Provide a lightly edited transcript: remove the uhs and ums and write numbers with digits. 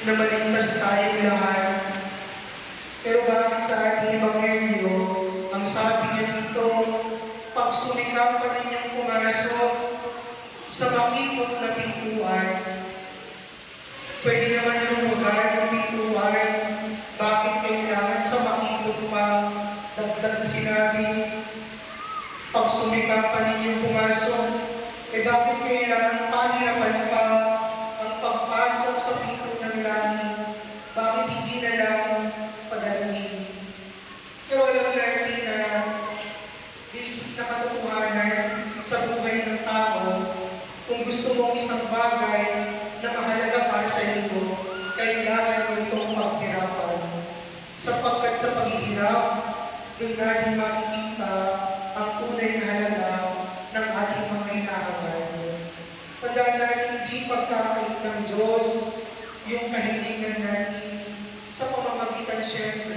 na maligtas tayong lahat. Pero bakit sa ating Ebanghelyo, ang sabi niya dito, pagsumikapan ninyong pumasok sa makipot na pintuan, pwede naman lumugar ng pintuan, bakit kailangan sa makipot pa, dagdag na sinabi, pagsumikapan ninyong pumasok, bakit kailangan pahirapan pa ang pagpasok sa pinto ng langit? Bakit hindi na lang padalawin? Pero alam natin na basic na katotohanan sa buhay ng tao, kung gusto mong isang bagay na mahalaga para sa iyo, kailangan mo itong paghirapan. Sapagkat sa paghihirap, doon natin makikita ang tunay na halaga ng ating mga hinahangal. Tandaan natin hindi pagkakait ng Diyos yung kahilingan natin sa pamamagitan siyempre